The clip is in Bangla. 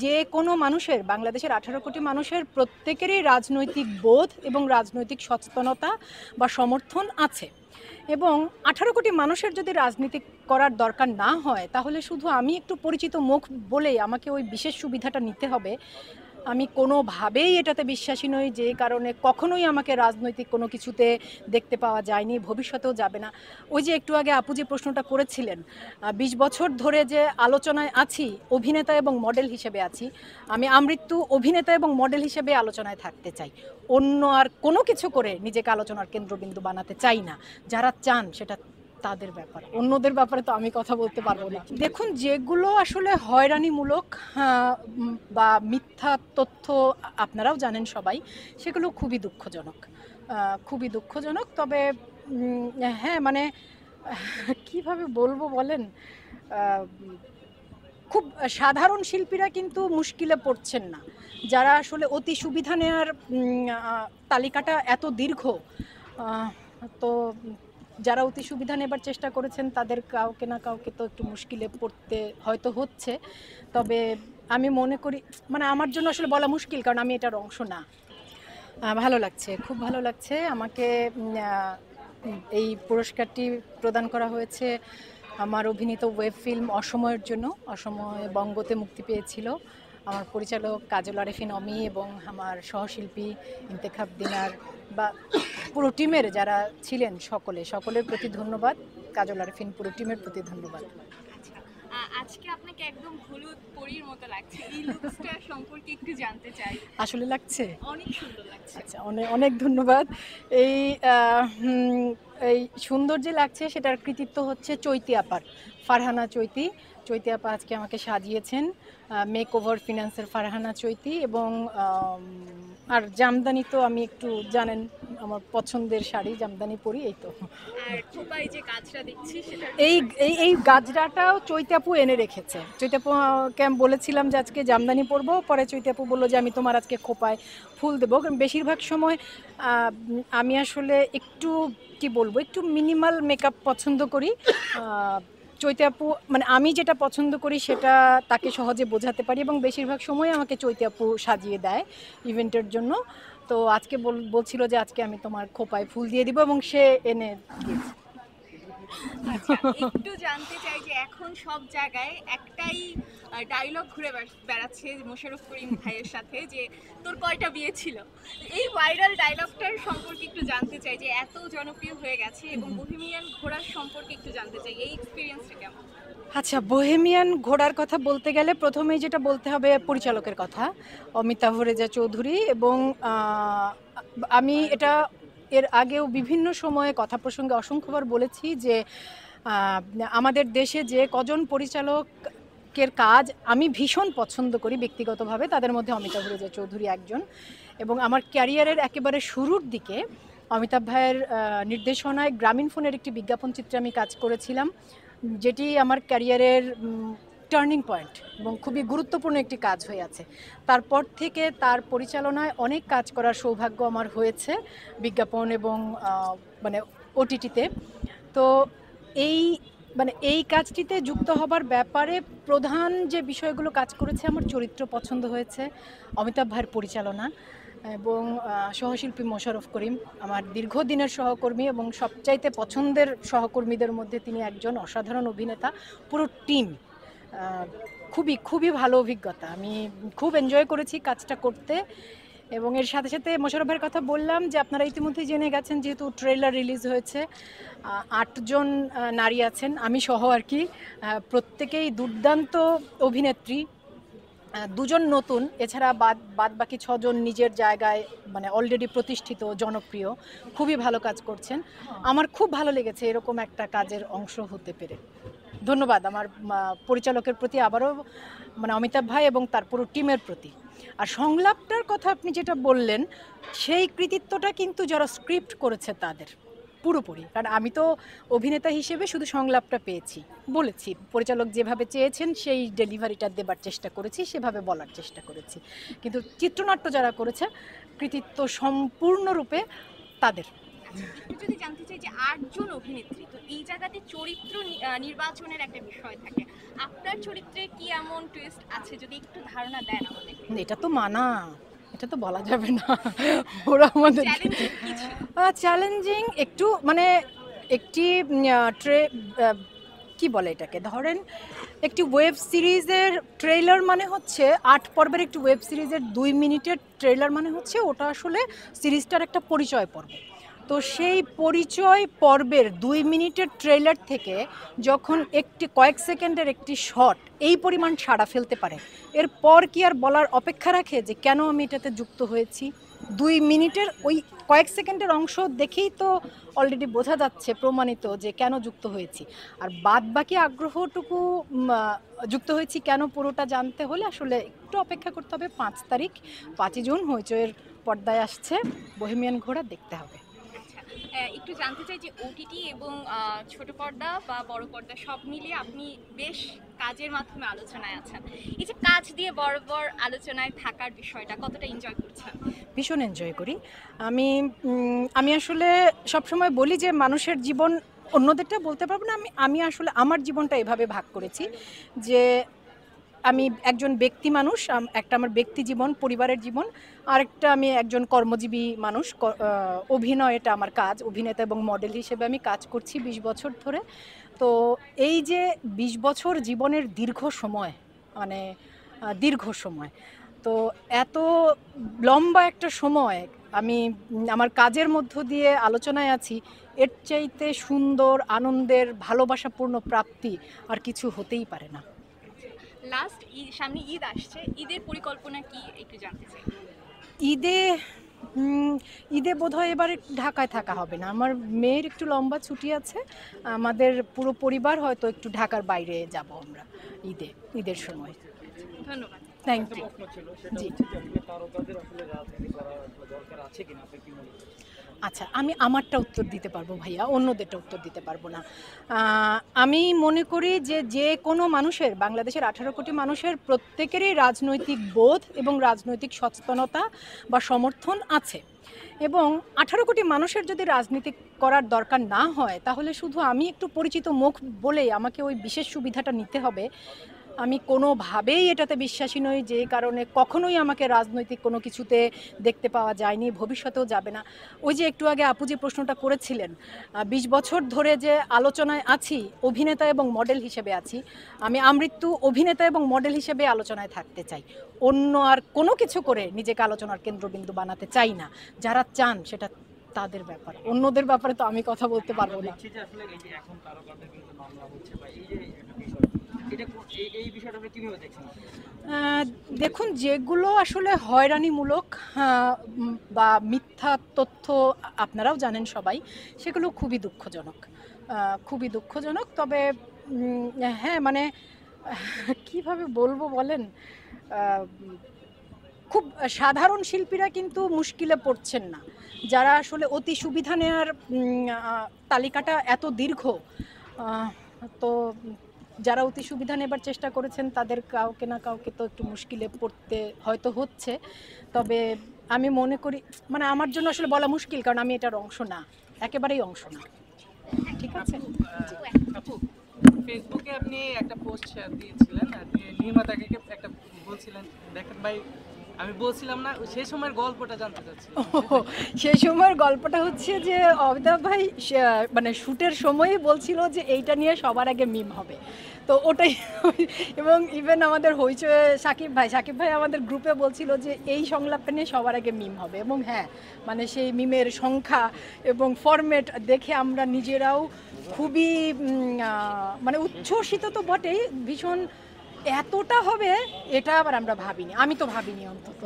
যে কোনো মানুষের, বাংলাদেশের 18 কোটি মানুষের প্রত্যেকেরই রাজনৈতিক বোধ এবং রাজনৈতিক সচেতনতা বা সমর্থন আছে। এবং 18 কোটি মানুষের যদি রাজনীতি করার দরকার না হয়, তাহলে শুধু আমি একটু পরিচিত মুখ বলেই আমাকে ওই বিশেষ সুবিধাটা নিতে হবে, আমি কোনোভাবেই এটাতে বিশ্বাসী নই। যে কারণে কখনোই আমাকে রাজনৈতিক কোনো কিছুতে দেখতে পাওয়া যায়নি, ভবিষ্যতেও যাবে না। ওই যে একটু আগে আপু যে প্রশ্নটা করেছিলেন, 20 বছর ধরে যে আলোচনায় আছি, অভিনেতা এবং মডেল হিসেবে আছি, আমি আমৃত্যু অভিনেতা এবং মডেল হিসেবে আলোচনায় থাকতে চাই। অন্য আর কোনো কিছু করে নিজেকে আলোচনার কেন্দ্রবিন্দু বানাতে চাই না। যারা চান সেটা তাদের ব্যাপার, অন্যদের ব্যাপারে তো আমি কথা বলতে পারবো না। দেখুন, যেগুলো আসলে হয়রানিমূলক বা মিথ্যা তথ্য, আপনারাও জানেন সবাই, সেগুলো খুবই দুঃখজনক, খুবই দুঃখজনক। তবে হ্যাঁ, মানে কিভাবে বলবো বলেন, খুব সাধারণ শিল্পীরা কিন্তু মুশকিলে পড়ছেন না। যারা আসলে অতি সুবিধা নেওয়ার তালিকাটা এত দীর্ঘ, তো যারা অতি সুবিধা নেবার চেষ্টা করেছেন তাদের কাউকে না কাউকে তো একটু মুশকিলে পড়তে হয়তো হচ্ছে। তবে আমি মনে করি, মানে আমার জন্য আসলে বলা মুশকিল, কারণ আমি এটার অংশ না। ভালো লাগছে, খুব ভালো লাগছে। আমাকে এই পুরস্কারটি প্রদান করা হয়েছে আমার অভিনীত ওয়েব ফিল্ম অসময়ের জন্য। অসময় বঙ্গতে মুক্তি পেয়েছিল। আমার পরিচালক কাজল আরেফিন অমি এবং আমার সহশিল্পী ইন্তেখাব দিনার বা পুরো টিমের যারা ছিলেন সকলের প্রতি ধন্যবাদ। কাজল আরেফিন পুরো টিমের প্রতি ধন্যবাদ। আজকে আপনাকে একদম হলুদ পরীর মতো লাগছে, এই লুকসটা সম্পর্কে একটু জানতে চাই। আসলে লাগছে? অনেক সুন্দর লাগছে। আচ্ছা, অনেক অনেক ধন্যবাদ। এই এই সুন্দর যে লাগছে সেটার কৃতিত্ব হচ্ছে চৈতি আপার, ফারহানা চৈতি। চৈতি আপা আজকে আমাকে সাজিয়েছেন, মেক ওভার ফিনান্সের ফারহানা চৈতি। এবং আর জামদানি তো আমি একটু জানেন আমার পছন্দের শাড়ি, জামদানি পরি, এই তো। আর খোপায় যে কাজটা দেখছি সেটা এই এই এই গাজরাটাও চৈতি আপু এনে রেখেছে। চৈতি আপুকে আমি বলেছিলাম যে আজকে জামদানি পরবো, পরে চৈতি আপু বললো যে আমি তোমার আজকে খোপায় ফুল দেবো। কারণ বেশিরভাগ সময় আমি আসলে একটু কি বলবো, একটু মিনিমাল মেকআপ পছন্দ করি। চৈতি আপু, মানে আমি যেটা পছন্দ করি সেটা তাকে সহজে বোঝাতে পারি, এবং বেশিরভাগ সময় আমাকে চৈতি আপু সাজিয়ে দেয় ইভেন্টের জন্য। তো আজকে বলছিল যে আজকে আমি তোমার খোপায় ফুল দিয়ে দিব, এবং সে এনে দিয়েছে। আচ্ছা, একটু জানতে চাই যে এখন সব জায়গায় একটাই ডায়লগ ঘুরে বেড়াচ্ছে মোশাররফ করিম ভাইয়ের সাথে, যে তোর কয়টা বিয়ে ছিল। এই ভাইরাল ডায়লগটার সম্পর্কে একটু জানতে চাই, যে এত জনপ্রিয় হয়ে গেছে, এবং বোহেমিয়ান ঘোড়ার সম্পর্কে একটু জানতে চাই, এই এক্সপিরিয়েন্সটা কেমন? আচ্ছা, বোহেমিয়ান ঘোড়ার কথা বলতে গেলে প্রথমেই যেটা বলতে হবে পরিচালকের কথা, অমিতাভ রেজা চৌধুরী। এবং আমি এটা এর আগেও বিভিন্ন সময়ে কথা প্রসঙ্গে অসংখ্যবার বলেছি যে আমাদের দেশে যে কজন পরিচালকের কাজ আমি ভীষণ পছন্দ করি ব্যক্তিগতভাবে, তাদের মধ্যে অমিতাভ রেজা চৌধুরী একজন। এবং আমার ক্যারিয়ারের একেবারে শুরুর দিকে অমিতাভ ভাইয়ের নির্দেশনায় গ্রামীণফোনের একটি বিজ্ঞাপন চিত্রে আমি কাজ করেছিলাম, যেটি আমার ক্যারিয়ারের টার্নিং পয়েন্ট এবং খুবই গুরুত্বপূর্ণ একটি কাজ হয়ে আছে। তারপর থেকে তার পরিচালনায় অনেক কাজ করার সৌভাগ্য আমার হয়েছে বিজ্ঞাপন এবং মানে ওটিটিতে। তো এই মানে এই কাজটিতে যুক্ত হবার ব্যাপারে প্রধান যে বিষয়গুলো কাজ করেছে, আমার চরিত্র পছন্দ হয়েছে, অমিতাভ ভাইয়ের পরিচালনা, এবং সহশিল্পী মোশাররফ করিম আমার দীর্ঘদিনের সহকর্মী এবং সবচাইতে পছন্দের সহকর্মীদের মধ্যে তিনি একজন। অসাধারণ অভিনেতা, পুরো টিম খুবই খুবই ভালো অভিজ্ঞতা। আমি খুব এনজয় করেছি কাজটা করতে। এবং এর সাথে সাথে মোশাররফ ভাইয়ের কথা বললাম যে আপনারা ইতিমধ্যেই জেনে গেছেন, যেহেতু ট্রেলার রিলিজ হয়েছে, 8 জন নারী আছেন, আমি সহ আর কি, প্রত্যেকেই দুর্দান্ত অভিনেত্রী। 2 জন নতুন, এছাড়া বাদ বাকি 6 জন নিজের জায়গায় মানে অলরেডি প্রতিষ্ঠিত, জনপ্রিয়, খুবই ভালো কাজ করছেন। আমার খুব ভালো লেগেছে এরকম একটা কাজের অংশ হতে পেরে। ধন্যবাদ আমার পরিচালকের প্রতি আবারও, মানে অমিতাভ ভাই এবং তার পুরো টিমের প্রতি। আর সংলাপটার কথা আপনি যেটা বললেন, সেই কৃতিত্বটা কিন্তু যারা স্ক্রিপ্ট করেছে তাদের পুরোপুরি। কারণ আমি তো অভিনেতা হিসেবে শুধু সংলাপটা পেয়েছি, বলেছি, পরিচালক যেভাবে চেয়েছেন সেই ডেলিভারিটা দেবার চেষ্টা করেছি, সেভাবে বলার চেষ্টা করেছি। কিন্তু চিত্রনাট্য যারা করেছে, কৃতিত্ব সম্পূর্ণরূপে তাদের। আচ্ছা, একটু যদি জানতে চাই যে ৮ জন অভিনেত্রী, তো এই জায়গাতে চরিত্র নির্বাচনের একটা বিষয় থাকে। আপনার চরিত্রে কি এমন টুইস্ট আছে যদি একটু ধারণা দেন আমাদের? এটা তো মানা, এটা তো বলা যাবে না। ওরা আমাদের চ্যালেঞ্জিং কি ছিল? চ্যালেঞ্জিং একটু, মানে একটি ট্রে কি বলে এটাকে, ধরেন একটি ওয়েব সিরিজের ট্রেলার মানে হচ্ছে ৮ পর্বের একটি ওয়েব সিরিজের ২ মিনিটের ট্রেলার মানে হচ্ছে ওটা আসলে সিরিজটার একটা পরিচয় পর্ব। তো সেই পরিচয় পর্বের ২ মিনিটের ট্রেলার থেকে যখন একটি কয়েক সেকেন্ডের একটি শট এই পরিমাণ সাড়া ফেলতে পারে, এরপর কি আর বলার অপেক্ষা রাখে যে কেন আমি এটাতে যুক্ত হয়েছি? ২ মিনিটের ওই কয়েক সেকেন্ডের অংশ দেখেই তো অলরেডি বোঝা যাচ্ছে, প্রমাণিত যে কেন যুক্ত হয়েছি। আর বাদ বাকি আগ্রহটুকু যুক্ত হয়েছি কেন, পুরোটা জানতে হলে আসলে একটু অপেক্ষা করতে হবে। ৫ তারিখ ৫ই জুন হইচইয়ের পর্দায় আসছে বহেমিয়ান ঘোড়া, দেখতে হবে। আচ্ছা, একটু জানতে চাই যে ওটিটি এবং ছোট পর্দা বা বড় পর্দা সব মিলিয়ে আপনি বেশ কাজের মাধ্যমে আলোচনায় আছেন। এই যে কাজ দিয়ে বরাবর আলোচনায় থাকার বিষয়টা কতটা এনজয় করছেন? ভীষণ এনজয় করি আমি আসলে সবসময় বলি যে মানুষের জীবন, অন্যদেরটা বলতে পারবো না, আমি আসলে আমার জীবনটা এভাবে ভাগ করেছি যে আমি একজন ব্যক্তি মানুষ, একটা আমার ব্যক্তি জীবন, পরিবারের জীবন, আরেকটা আমি একজন কর্মজীবী মানুষ। অভিনয় এটা আমার কাজ, অভিনেতা এবং মডেল হিসেবে আমি কাজ করছি ২০ বছর ধরে। তো এই যে ২০ বছর জীবনের দীর্ঘ সময়, মানে দীর্ঘ সময়, তো এত লম্বা একটা সময় আমি আমার কাজের মধ্য দিয়ে আলোচনায় আছি, এর চাইতে সুন্দর, আনন্দের, ভালোবাসাপূর্ণ প্রাপ্তি আর কিছু হতেই পারে না। লাস্ট সামনে ঈদ আসছে, ঈদের পরিকল্পনা কি একটু জানতে চাই। ঈদে ঈদে বোধহয় এবারে ঢাকায় থাকা হবে না, আমার মেয়ের একটু লম্বা ছুটি আছে, আমাদের পুরো পরিবার হয়তো একটু ঢাকার বাইরে যাব আমরা ঈদের সময়। ধন্যবাদ। থ্যাংক একটা ইউ। প্রশ্ন ছিল, সেটা জি। হচ্ছে যে আসলে তারকাদের আসলে রাজনীতি করা আসলে দরকার আছে কিনা, আপনি কি মনে করেন? আচ্ছা, আমি আমারটা উত্তর দিতে পারবো ভাইয়া, অন্যদেরটা উত্তর দিতে পারবো না। আমি মনে করি যে যে কোনো মানুষের, বাংলাদেশের ১৮ কোটি মানুষের প্রত্যেকেরই রাজনৈতিক বোধ এবং রাজনৈতিক সচেতনতা বা সমর্থন আছে, এবং ১৮ কোটি মানুষের যদি রাজনীতি করার দরকার না হয়, তাহলে শুধু আমি একটু পরিচিত মুখ বলেই আমাকে ওই বিশেষ সুবিধাটা নিতে হবে, আমি কোনোভাবেই এটাতে বিশ্বাসী নই। যে কারণে কখনোই আমাকে রাজনৈতিক কোনো কিছুতে দেখতে পাওয়া যায়নি, ভবিষ্যতেও যাবে না। ওই যে একটু আগে আপু যে প্রশ্নটা করেছিলেন, ২০ বছর ধরে যে আলোচনায় আছি, অভিনেতা এবং মডেল হিসেবে আছি, আমি আমৃত্যু অভিনেতা এবং মডেল হিসেবে আলোচনায় থাকতে চাই। অন্য আর কোনো কিছু করে নিজেকে আলোচনার কেন্দ্রবিন্দু বানাতে চাই না। যারা চান সেটা তাদের ব্যাপার, অন্যদের ব্যাপারে তো আমি কথা বলতে পারবো আমরা না। দেখছি যে আসলে এই যে এখন তারকাদের বিরুদ্ধে মামলা হচ্ছে বা এই যে একটা বিষয়, এটা এই বিষয়টা আপনি কিভাবে দেখছেন? দেখুন, যেগুলো আসলে হয়রানিমূলক বা মিথ্যা তথ্য, আপনারাও জানেন সবাই, সেগুলো খুবই দুঃখজনক, খুবই দুঃখজনক। তবে হ্যাঁ, মানে কিভাবে বলবো বলেন, আহ, খুব সাধারণ শিল্পীরা কিন্তু মুশকিলে পড়ছেন না, যারা আসলে অতি সুবিধা নেওয়ার তালিকাটা এত দীর্ঘ, আহ, তো যারা অতি সুবিধা নেবার চেষ্টা করেছেন তাদের কাউকে না কাউকে তো একটু মুশকিলে পড়তে হয়তো হচ্ছে। তবে আমি মনে করি, মানে আমার জন্য আসলে বলা মুশকিল, কারণ আমি এটার অংশ না, একেবারেই অংশ না। ঠিক আছে। আপু, ফেসবুকে আপনি একটা পোস্ট শেয়ার দিয়েছিলেন, আপনি নির্মাতাকে একটা বলছিলেন, দেখেন ভাই আমি বলছিলাম না, সেই সময়ের গল্পটা জানতে চাচ্ছি। সেই সময়ের গল্পটা হচ্ছে যে অমিতাভ ভাই মানে শ্যুটের সময়ই বলছিল যে এইটা নিয়ে সবার আগে মিম হবে, তো ওটাই। এবং ইভেন আমাদের হইচয়ে সাকিব ভাই আমাদের গ্রুপে বলছিল যে এই সংলাপটা নিয়ে সবার আগে মিম হবে, এবং হ্যাঁ, মানে সেই মিমের সংখ্যা এবং ফরম্যাট দেখে আমরা নিজেরাও খুবই মানে উচ্ছ্বসিত তো বটেই, ভীষণ এতটা হবে এটা আবার আমরা ভাবিনি, আমি তো ভাবিনি অন্তত।